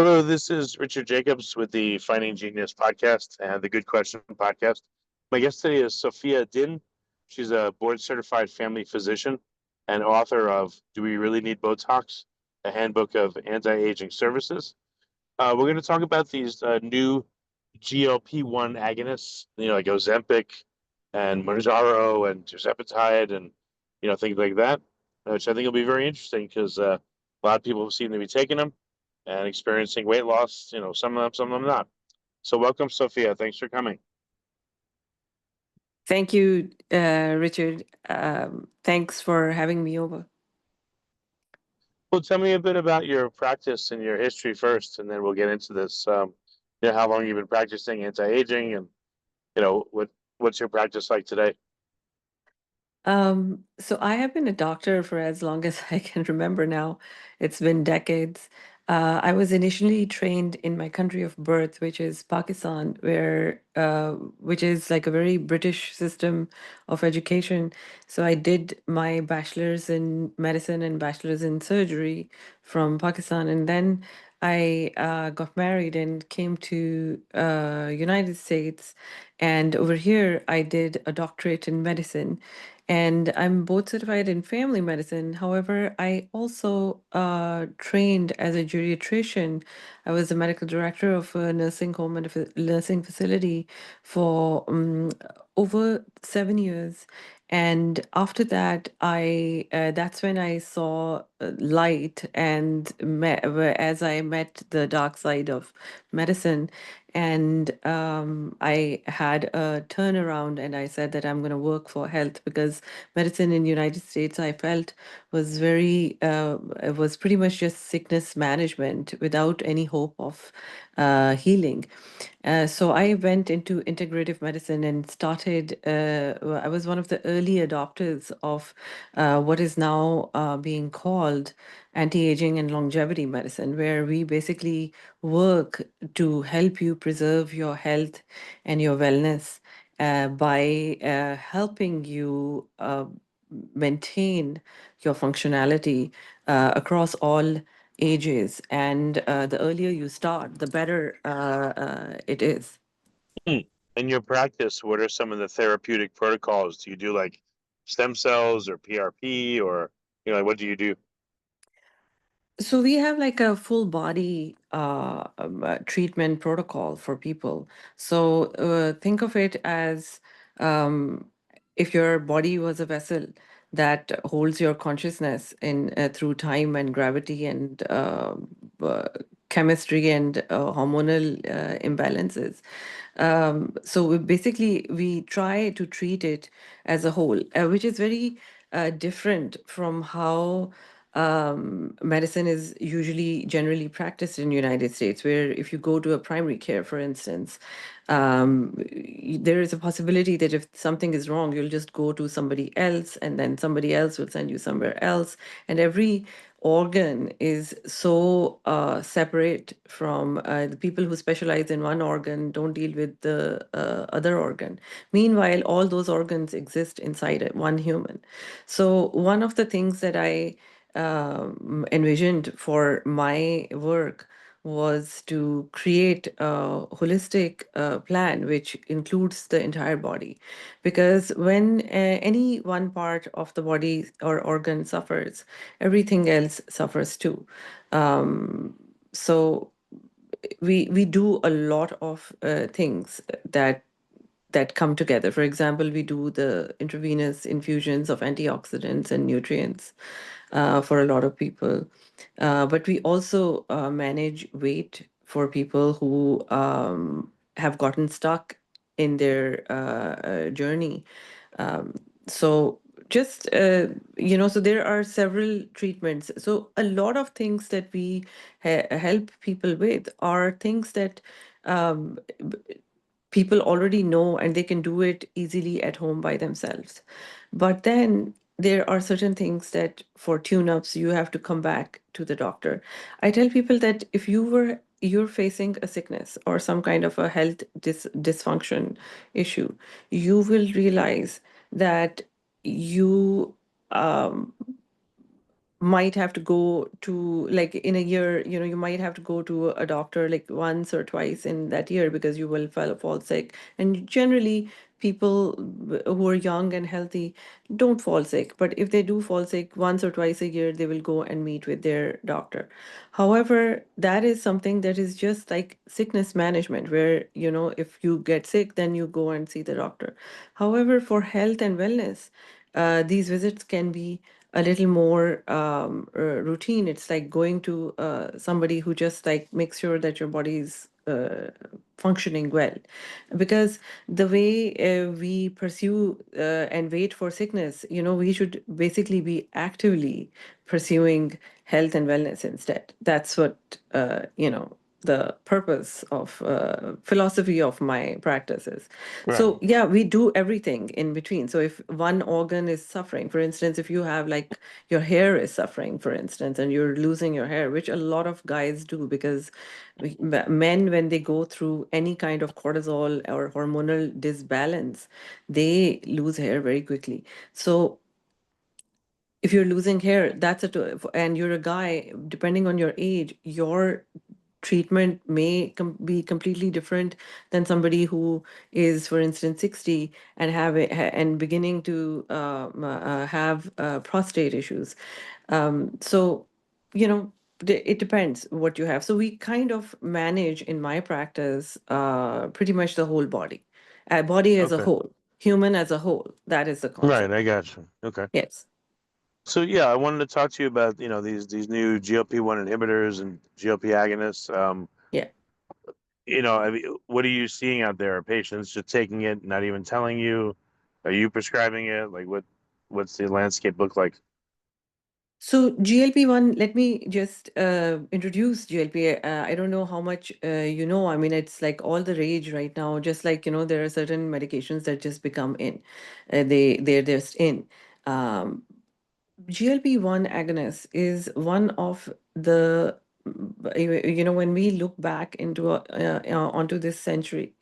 Hello, this is Richard Jacobs with the Finding Genius podcast and the Good Question podcast. My guest today is Sofia Din. She's a board certified family physician and author of Do We Really Need Botox? A Handbook of Anti-Aging Services. We're going to talk about these new GLP-1 agonists, like Ozempic and Mounjaro and tirzepatide and, things like that, which I think will be very interesting because a lot of people seem to be taking them and experiencing weight loss. Some of them not. So welcome, Sophia. Thanks for coming. Thank you, Richard. Thanks for having me over. Well, tell me a bit about your practice and your history first, and then we'll get into this. How long you've been practicing anti-aging, and what's your practice like today? So I have been a doctor for as long as I can remember now. It's been decades. I was initially trained in my country of birth, which is Pakistan, which is like a very British system of education. So I did my bachelor's in medicine and bachelor's in surgery from Pakistan, and then I got married and came to United States. And over here, I did a doctorate in medicine and I'm board certified in family medicine. However, I also trained as a geriatrician. I was the medical director of a nursing home and nursing facility for over 7 years. And after that, I that's when I saw light and as I met the dark side of medicine. And I had a turnaround and I said that I'm going to work for health because medicine in the United States, I felt was it was pretty much just sickness management without any hope of healing. So I went into integrative medicine and I was one of the early adopters of what is now being called anti-aging and longevity medicine, where we basically work to help you preserve your health and your wellness by helping you maintain your functionality across all ages. And the earlier you start, the better it is. Hmm. In your practice, what are some of the therapeutic protocols? Do you do like stem cells or PRP, or what do you do? So we have like a full body treatment protocol for people. So think of it as um, if your body was a vessel that holds your consciousness in through time and gravity and uh, chemistry and hormonal imbalances. So we try to treat it as a whole, which is very different from how medicine is usually generally practiced in the United States, where if you go to a primary care, for instance, there is a possibility that if something is wrong, you'll just go to somebody else, and then somebody else will send you somewhere else. And every organ is so separate from the people who specialize in one organ don't deal with the other organ. Meanwhile, all those organs exist inside one human. So one of the things that I envisioned for my work was to create a holistic plan which includes the entire body. Because when any one part of the body or organ suffers, everything else suffers too. Um, so we do a lot of things that come together. For example, we do the intravenous infusions of antioxidants and nutrients for a lot of people. But we also manage weight for people who have gotten stuck in their journey. Um, so so there are several treatments. So a lot of things that we help people with are things that um, people already know and they can do it easily at home by themselves. But then there are certain things that for tune-ups you have to come back to the doctor. I tell people that if you're facing a sickness or some kind of a health dysfunction issue, you will realize that you um, might have to go to, like, in a year, you might have to go to a doctor like once or twice in that year because you will fall sick. And generally, people who are young and healthy don't fall sick. But if they do fall sick once or twice a year, they will go and meet with their doctor. However, that is something that is just like sickness management, where, if you get sick, then you go and see the doctor. However, for health and wellness, these visits can be a little more routine. It's like going to somebody who just like makes sure that your body is functioning well. Because the way we pursue and wait for sickness, we should basically be actively pursuing health and wellness instead. That's what, the purpose of philosophy of my practices. Right. So yeah, we do everything in between. So if one organ is suffering, for instance, if you have like your hair is suffering, for instance, and you're losing your hair, which a lot of guys do, because men, when they go through any kind of cortisol or hormonal disbalance, they lose hair very quickly. So if you're losing hair, and you're a guy, depending on your age, your treatment may be completely different than somebody who is, for instance, 60 and and beginning to have prostate issues. So, it depends what you have. So we kind of manage in my practice pretty much the whole body, body as a Okay. whole, human as a whole. That is the Right. concept. I got you. Okay. Yes. So yeah, I wanted to talk to you about, these new GLP-1 inhibitors and GLP agonists. Yeah. I mean, what are you seeing out there? Are patients just taking it, not even telling you? Are you prescribing it? Like what's the landscape look like? So GLP-1, let me just introduce GLP. I don't know how much you know. I mean, it's like all the rage right now. Just like, there are certain medications that just become in. They're just in. Um, GLP-1 agonist is one of the, when we look back onto this century,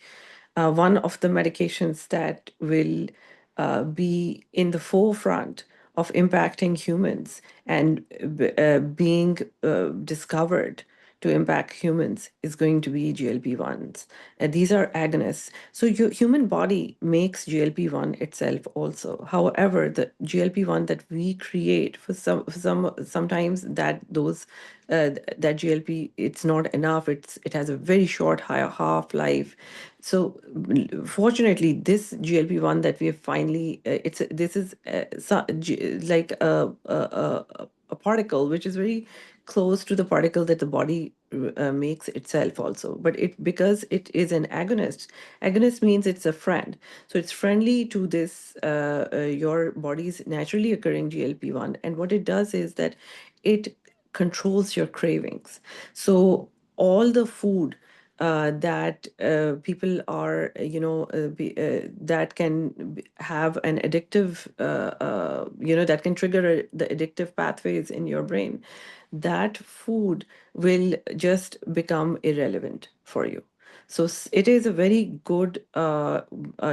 one of the medications that will be in the forefront of impacting humans and being discovered to impact humans is going to be GLP-1s. These are agonists. So your human body makes GLP-1 itself also. However, the GLP-1 that we create sometimes that GLP, it's not enough. It has a very short half-life. So fortunately, this GLP-1 that we have finally, this is like a particle which is very close to the particle that the body makes itself also. But because it is an agonist means it's a friend. So it's friendly to this your body's naturally occurring GLP-1. And what it does is that it controls your cravings. So all the food that people are, that can have an addictive, that can trigger the addictive pathways in your brain, that food will just become irrelevant for you. So it is a very good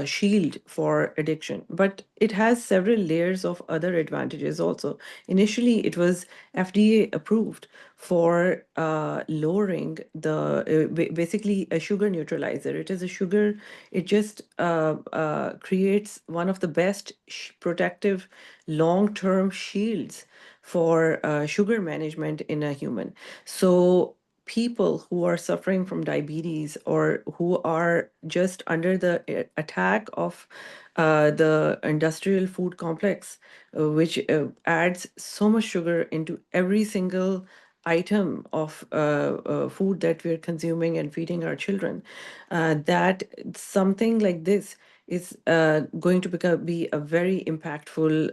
shield for addiction, but it has several layers of other advantages also. Initially, it was FDA approved for lowering basically a sugar neutralizer. It is a sugar, it just creates one of the best protective long-term shields for sugar management in a human. So people who are suffering from diabetes or who are just under the attack of the industrial food complex, which adds so much sugar into every single item of food that we're consuming and feeding our children, that something like this is going to be a very impactful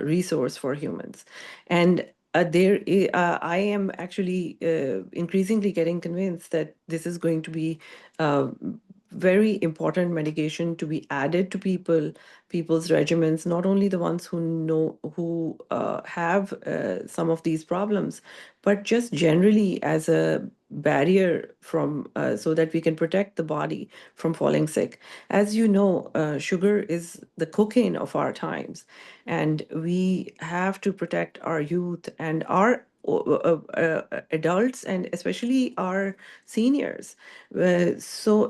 resource for humans. And I am actually increasingly getting convinced that this is going to be uh, very important medication to be added to people's regimens, not only the ones who have some of these problems, but just generally as a barrier from so that we can protect the body from falling sick. As you know, sugar is the cocaine of our times, and we have to protect our youth and our adults, and especially our seniors. So,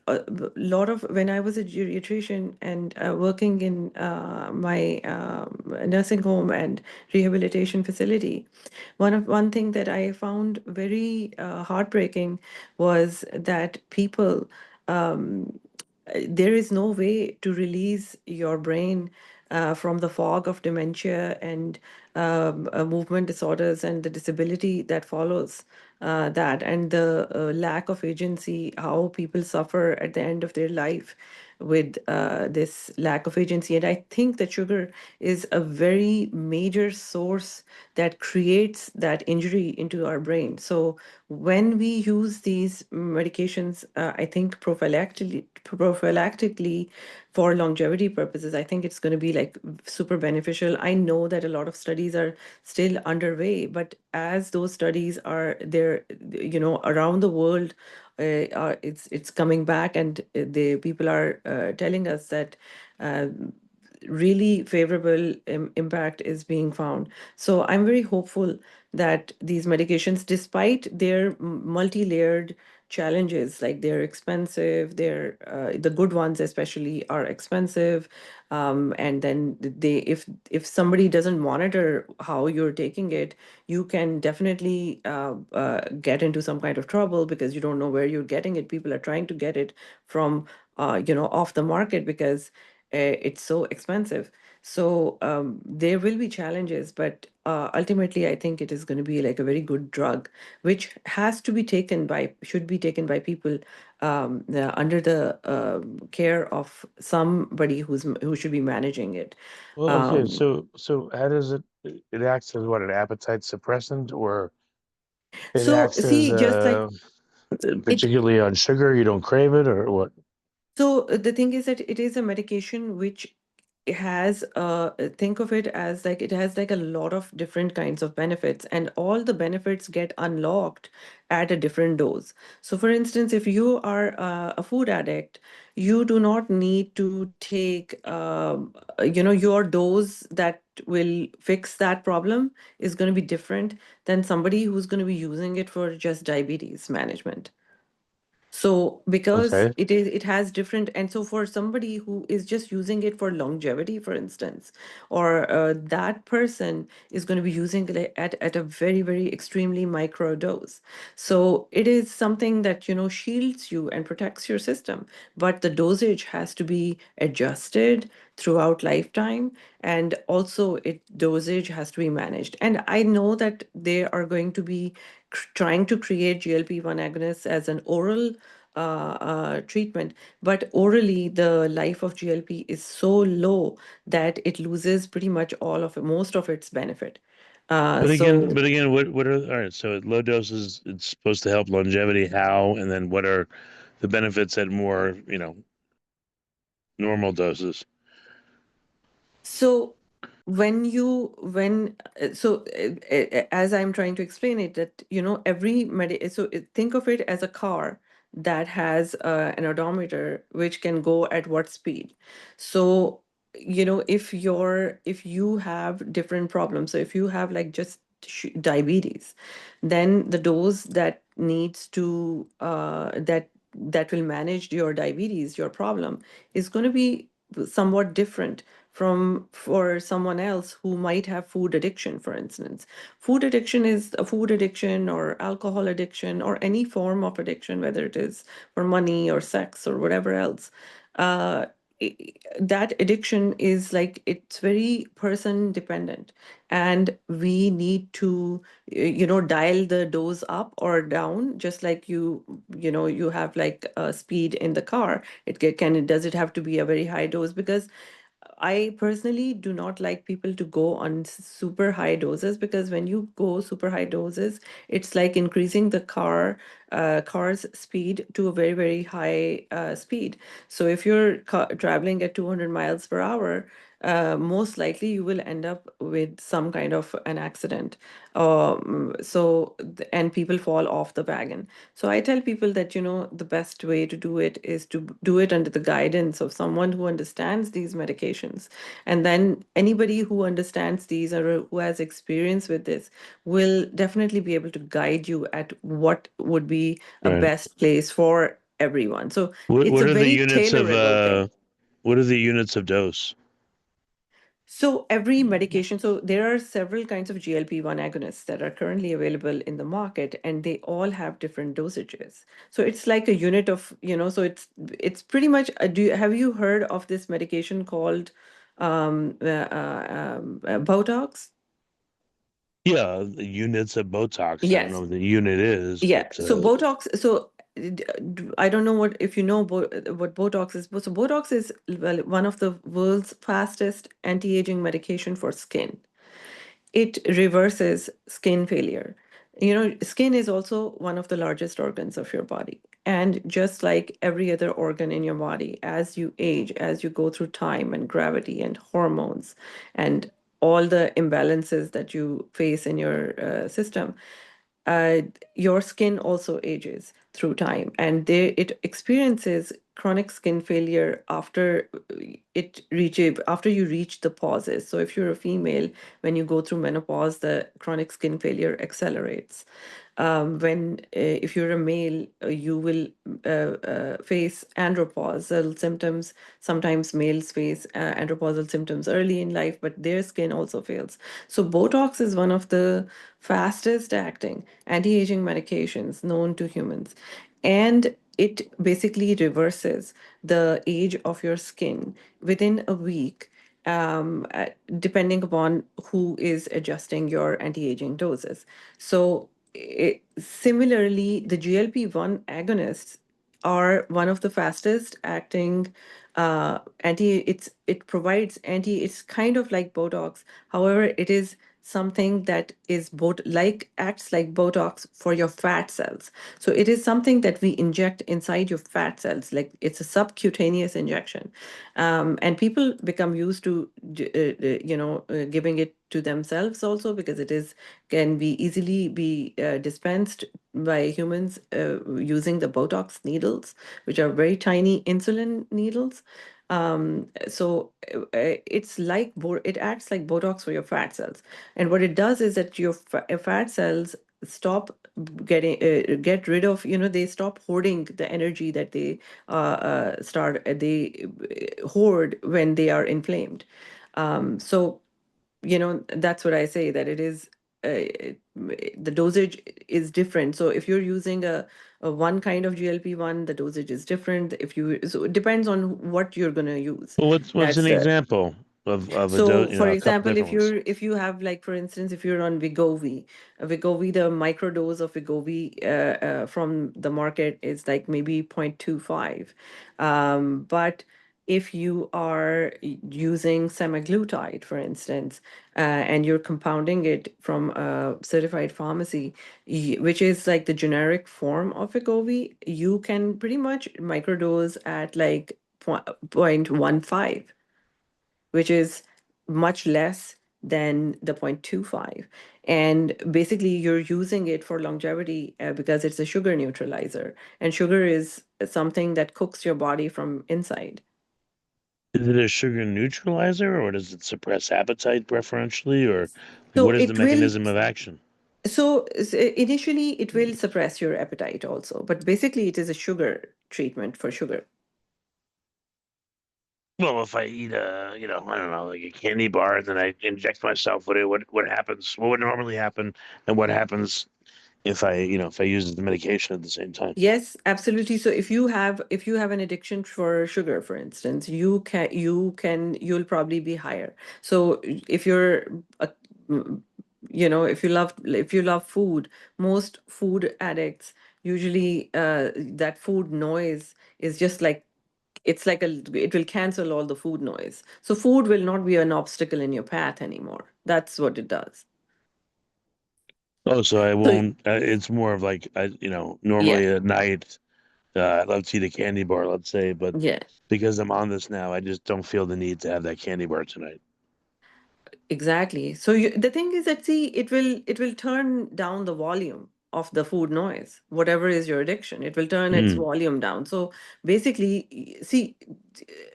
a lot of when I was a geriatrician and working in my nursing home and rehabilitation facility, one thing that I found very heartbreaking was that people there is no way to release your brain from the fog of dementia and movement disorders and the disability that follows that, and the lack of agency, how people suffer at the end of their life with this lack of agency. And I think that sugar is a very major source that creates that injury into our brain. So when we use these medications, I think prophylactically for longevity purposes, I think it's going to be like super beneficial. I know that a lot of studies are still underway, but as those studies are there, around the world, it's coming back, and the people are telling us that uh, really favorable impact is being found. So I'm very hopeful that these medications, despite their multi-layered challenges, like they're expensive, they're the good ones especially are expensive, and then if somebody doesn't monitor how you're taking it, you can definitely get into some kind of trouble because you don't know where you're getting it. People are trying to get it from off the market because it's so expensive. So there will be challenges, but ultimately, I think it is going to be like a very good drug, which should be taken by people under the care of somebody who should be managing it. Well, okay, Um, so how does it acts as what, an appetite suppressant, or it so acts as see, just like it particularly on sugar, you don't crave it, or what? So the thing is that it is a medication which has think of it as like it has like a lot of different kinds of benefits, and all the benefits get unlocked at a different dose. So for instance, if you are a food addict, you do not need to take your dose that will fix that problem is going to be different than somebody who's going to be using it for just diabetes management. So because Okay. it has different, and so for somebody who is just using it for longevity, for instance, or that person is going to be using it at a very, very extremely micro dose. So it is something that shields you and protects your system, but the dosage has to be adjusted throughout lifetime, and also it dosage has to be managed. And I know that they are going to be trying to create GLP-1 agonists as an oral treatment, but orally the life of GLP is so low that it loses pretty much most of its benefit. But again, So but again, what are all right? So at low doses, it's supposed to help longevity. How? And then what are the benefits at more, normal doses? So when you when so as I'm trying to explain it, that think of it as a car that has an odometer which can go at what speed. So if you have different problems, so if you have like just diabetes, then the dose that will manage your diabetes, your problem, is going to be somewhat different from for someone else who might have food addiction, for instance. Food addiction is a food addiction or alcohol addiction or any form of addiction, whether it is for money or sex or whatever else. Uh, i- that addiction is like it's very person dependent, and we need to dial the dose up or down, just like you have like a speed in the car. Does it have to be a very high dose? Because I personally do not like people to go on super high doses, because when you go super high doses, it's like increasing the car's speed to a very, very high speed. So if you're traveling at 200 miles per hour, most likely you will end up with some kind of an accident. And people fall off the wagon. So I tell people that, the best way to do it is to do it under the guidance of someone who understands these medications. And then anybody who understands these or who has experience with this will definitely be able to guide you at what would be a Right. best place for everyone. So it's What a are the very units of tailorable thing. what are the units of dose? So every medication, so there are several kinds of GLP-1 agonists that are currently available in the market, and they all have different dosages. So it's like a unit of, so it's pretty much. Have you heard of this medication called Botox? Yeah, the units of Botox. I don't know Yes. what the unit is, Yeah. but So Botox. So I don't know what if you know what Botox is. So Botox is, well, one of the world's fastest anti-aging medication for skin. It reverses skin failure. Skin is also one of the largest organs of your body. And just like every other organ in your body, as you age, as you go through time and gravity and hormones and all the imbalances that you face in your system, uh, your skin also ages through time, and it experiences chronic skin failure after you reach the pauses. So if you're a female, when you go through menopause, the chronic skin failure accelerates. When If you're a male, you will face andropausal symptoms. Sometimes males face andropausal symptoms early in life, but their skin also fails. So Botox is one of the fastest acting anti-aging medications known to humans, and it basically reverses the age of your skin within a week, depending upon who is adjusting your anti-aging doses. So similarly, the GLP-1 agonists are one of the fastest acting it provides anti it's kind of like Botox. However, it is something that is acts like Botox for your fat cells. So it is something that we inject inside your fat cells, like it's a subcutaneous injection. And people become used to giving it to themselves also, because it is can be easily be dispensed by humans using the Botox needles, which are very tiny insulin needles. It acts like Botox for your fat cells, and what it does is that your fat cells stop get rid of, they stop hoarding the energy that they hoard when they are inflamed. So that's what I say, that it is the dosage is different. So if you're using a one kind of GLP-1, the dosage is different. So it depends on what you're going to use. well, what's an That's the example of a So, dose? for A couple example, different ones. if you have, like, for instance, if you're on Wegovy, the microdose of Wegovy from the market is like maybe 0.25. But if you are using semaglutide, for instance, and you're compounding it from a certified pharmacy, which is like the generic form of Wegovy, you can pretty much microdose at like 0.15, which is much less than the 0.25. And basically, you're using it for longevity because it's a sugar neutralizer. And sugar is something that cooks your body from inside. Is it a sugar neutralizer, or does it suppress appetite preferentially, or like, So what is the it will, mechanism of action? initially, it will suppress your appetite also, but basically, it is a sugar treatment for sugar. Well, if I eat I don't know, like a candy bar, and then I inject myself with it, what happens? What would normally happen, and what happens if I use the medication at the same time? Yes, absolutely. So if you have an addiction for sugar, for instance, you'll probably be higher. So if you're a, mm, if you love food, most food addicts usually that food noise is just like it's like it will cancel all the food noise. So food will not be an obstacle in your path anymore. That's what it does. Oh, so I So won't. It's more of like yeah, normally at night, I love to eat a candy bar, let's say, but yeah. because I'm on this now, I just don't feel the need to have that candy bar tonight. Exactly. So the thing is that, see, it will turn down the volume of the food noise, whatever is your addiction. It will turn its Hmm. volume down. So basically, see,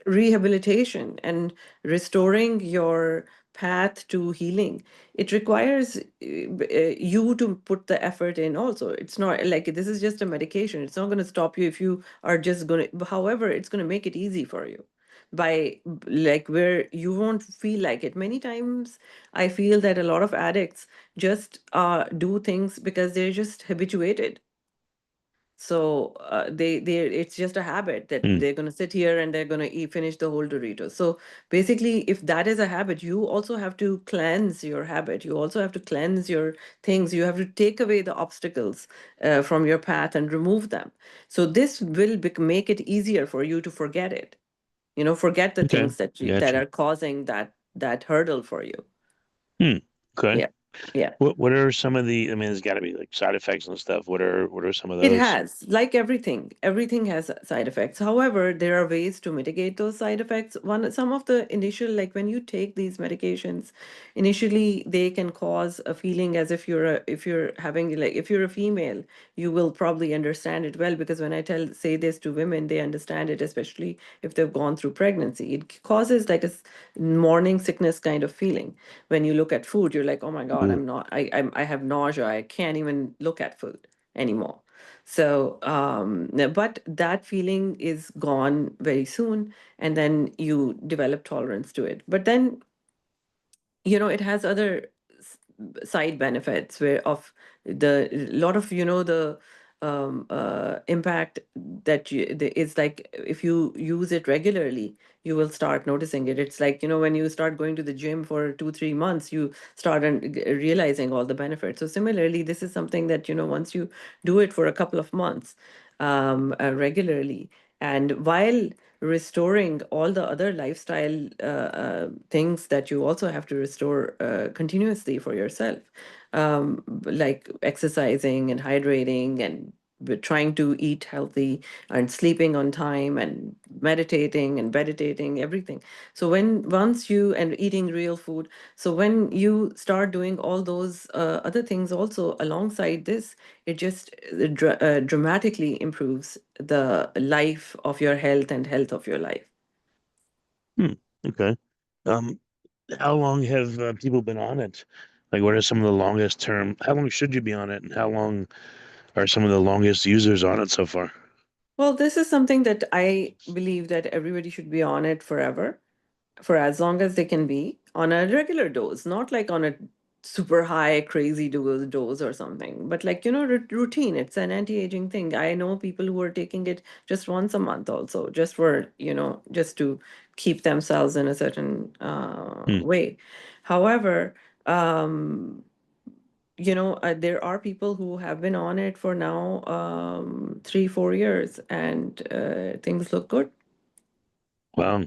rehabilitation and restoring your path to healing, it requires you to put the effort in also. It's not like this is just a medication. It's not going to stop you if you are just going to, however, it's going to make it easy for you by like where you won't feel like it. Many times I feel that a lot of addicts just do things because they're just habituated. So they it's just a habit that Hmm. they're going to sit here and they're going to eat finish the whole Dorito. So basically, if that is a habit, you also have to cleanse your habit. You also have to cleanse your things. You have to take away the obstacles from your path and remove them. So this will make it easier for you to forget it. Forget the Okay. things that Gotcha. are causing that hurdle for you. Hmm. Okay. Yeah, yeah. What are some of the? I mean, there's got to be like side effects and stuff. What are some of It those? has, like everything. Everything has side effects. However, there are ways to mitigate those side effects. Some of the initial, like when you take these medications, initially they can cause a feeling as if you're having, like, if you're a female, you will probably understand it well, because when I say this to women, they understand it, especially if they've gone through pregnancy. It causes like a morning sickness kind of feeling. When you look at food, you're like, oh my God, Ooh. I have nausea. I can't even look at food anymore. So, but that feeling is gone very soon, and then you develop tolerance to it. But then, it has other side benefits where of the lot of the impact that it's like if you use it regularly, you will start noticing it. It's like when you start going to the gym for 2-3 months, you start realizing all the benefits. So similarly, this is something that once you do it for a couple of months regularly, and while restoring all the other lifestyle things that you also have to restore continuously for yourself, like exercising and hydrating and trying to eat healthy and sleeping on time and meditating and meditating, everything. So when once you and eating real food, so when you start doing all those other things also alongside this, it just dramatically improves the life of your health and health of your life. Hmm. Okay. Um, how long have people been on it? Like, what are some of the longest term? How long should you be on it, and how long are some of the longest users on it so far? Well, this is something that I believe that everybody should be on it forever, for as long as they can be on a regular dose, not like on a super high crazy dose or something, but like routine. It's an anti-aging thing. I know people who are taking it just once a month also, just for just to keep themselves in a certain Hmm. way. However, um there are people who have been on it for now 3-4 years, and things look good. Wow.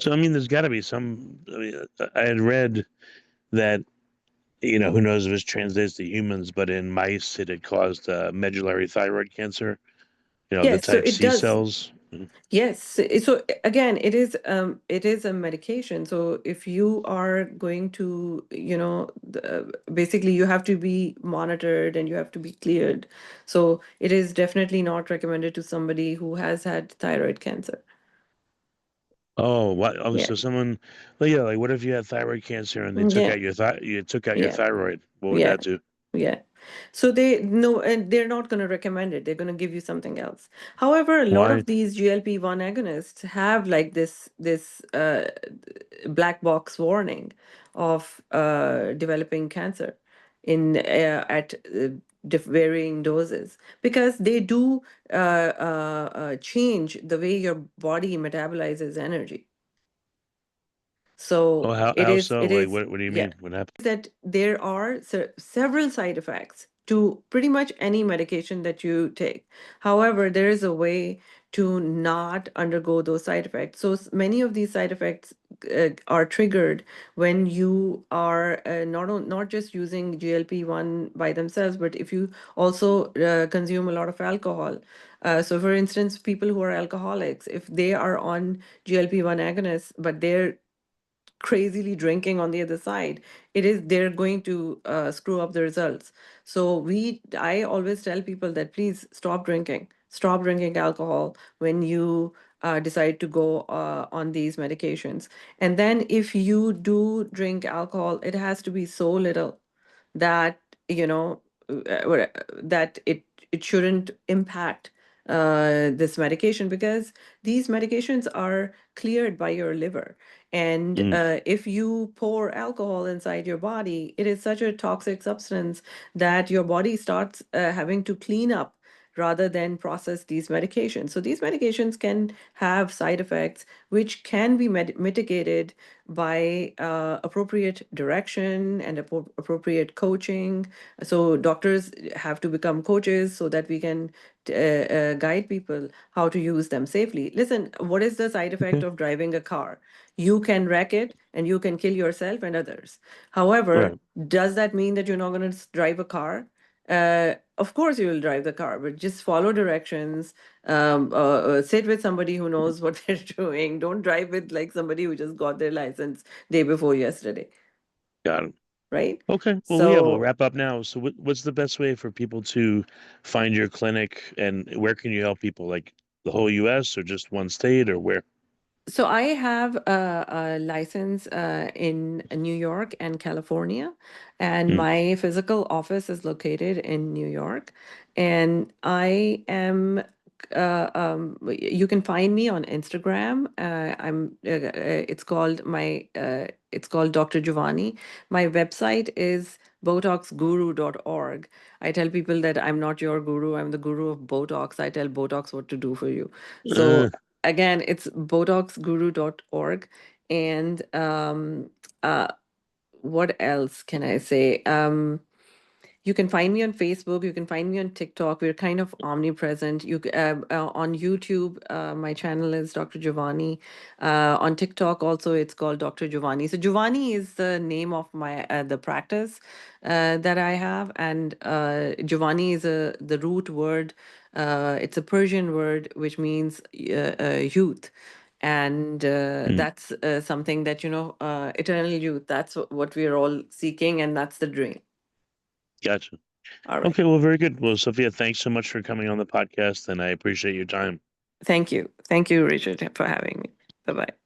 So, I mean, there's got to be some. I mean, I had read that, who knows if it's translates to humans, but in mice, it had caused medullary thyroid cancer, the Yes, so type it C does. cells. Hmm. Yes. So again, it is a medication. So if you are going to, basically you have to be monitored and you have to be cleared. So it is definitely not recommended to somebody who has had thyroid cancer. Oh, what? Oh, Yeah. so someone, well, yeah, like what if you had thyroid cancer and they took Yeah. out you took out your Yeah. thyroid? What would Yeah. that do? Yeah. So they no, and they're not going to recommend it. They're going to give you something else. However, a lot Why? of these GLP-1 agonists have like this black box warning of developing cancer in at varying doses, because they do change the way your body metabolizes energy. Oh, So how it how is so? it Like is what do you yeah, mean? What happened? that there are several side effects to pretty much any medication that you take. However, there is a way to not undergo those side effects. So many of these side effects are triggered when you are not just using GLP-1 by themselves, but if you also consume a lot of alcohol. So for instance, people who are alcoholics, if they are on GLP-1 agonists, but they're crazily drinking on the other side, they're going to screw up the results. So I always tell people that please stop drinking alcohol when you decide to go on these medications. And then if you do drink alcohol, it has to be so little that you know that it shouldn't impact this medication, because these medications are cleared by your liver. And Mm, if you pour alcohol inside your body, it is such a toxic substance that your body starts having to clean up rather than process these medications. So these medications can have side effects which can be mitigated by appropriate direction and appropriate coaching. So doctors have to become coaches so that we can guide people how to use them safely. Listen, what is the side effect okay. of driving a car? You can wreck it and you can kill yourself and others. However, Right. does that mean that you're not going to drive a car? Of course, you will drive the car, but just follow directions. Sit with somebody who knows what they're doing. Don't drive with like somebody who just got their license day before yesterday, Got it. right? Okay. Well, yeah, we'll So wrap up now. So what's the best way for people to find your clinic, and where can you help people? Like the whole US or just one state, or where? So I have a license in New York and California, and Mm, my physical office is located in New York. And I am, you can find me on Instagram. It's called Dr. Giovanni. My website is botoxguru.org. I tell people that I'm not your guru, I'm the guru of Botox. I tell Botox what to do for you. So uh, again, it's botoxguru.org. And uh, what else can I say? You can find me on Facebook. You can find me on TikTok. We're kind of omnipresent. On YouTube, my channel is Dr. Giovanni. On TikTok, also, it's called Dr. Giovanni. So Giovanni is the name of my the practice that I have, and Giovanni is the root word. It's a Persian word which means youth. And mm, that's something that, eternal youth, that's what we're all seeking, and that's the dream. gotcha. All right. Okay, well, very good. Well, Sophia, thanks so much for coming on the podcast, and I appreciate your time. Thank you. Thank you, Richard, for having me. Bye bye.